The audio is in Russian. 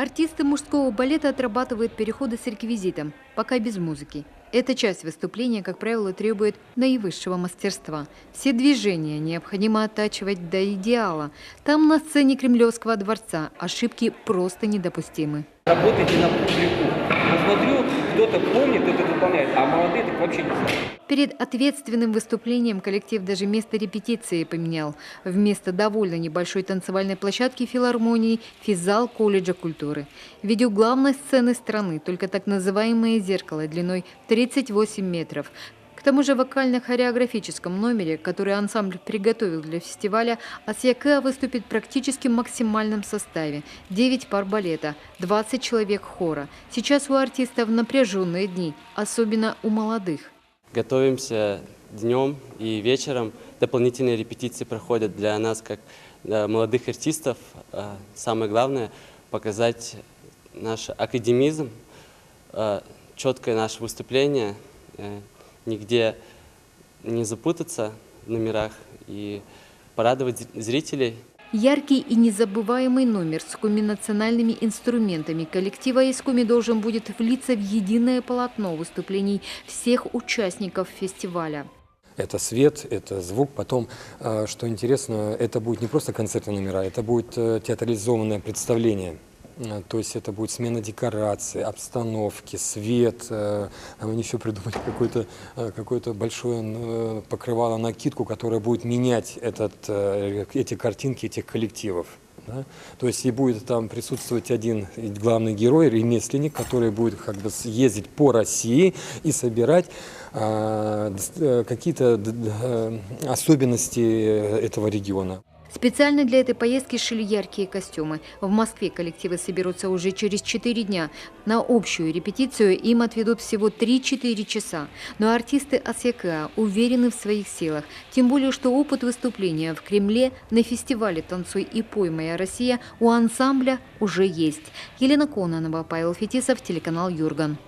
Артисты мужского балета отрабатывают переходы с реквизитом, пока без музыки. Эта часть выступления, как правило, требует наивысшего мастерства. Все движения необходимо оттачивать до идеала. Там, на сцене Кремлевского дворца, ошибки просто недопустимы. Работайте на публику. Посмотрю, кто-то помнит, кто-то выполняет, а молодые так вообще не знают. Перед ответственным выступлением коллектив даже место репетиции поменял. Вместо довольно небольшой танцевальной площадки филармонии – физзал колледжа культуры. Ведь у главной сцены страны только так называемое зеркало длиной 38 метров. К тому же в вокально-хореографическом номере, который ансамбль приготовил для фестиваля, Асьякыа выступит практически в максимальном составе. 9 пар балета, 20 человек хора. Сейчас у артистов напряженные дни, особенно у молодых. Готовимся днем и вечером. Дополнительные репетиции проходят для нас, как молодых артистов. Самое главное – показать наш академизм, четкое наше выступление, нигде не запутаться в номерах и порадовать зрителей. Яркий и незабываемый номер с кульминациональными инструментами коллектива Искуми должен будет влиться в единое полотно выступлений всех участников фестиваля. Это свет, это звук. Потом, что интересно, это будет не просто концертные номера, это будет театрализованное представление. То есть это будет смена декораций, обстановки, свет. Они еще придумали какое-то большое покрывало, накидку, которая будет менять эти картинки этих коллективов. Да? То есть и будет там присутствовать один главный герой, ремесленник, который будет как бы ездить по России и собирать какие-то особенности этого региона. Специально для этой поездки шили яркие костюмы. В Москве коллективы соберутся уже через 4 дня. На общую репетицию им отведут всего 3-4 часа. Но артисты Асьякыа уверены в своих силах. Тем более, что опыт выступления в Кремле на фестивале «Танцуй и пой, моя Россия» у ансамбля уже есть. Елена Кононова, Павел Фетисов, телеканал Юрган.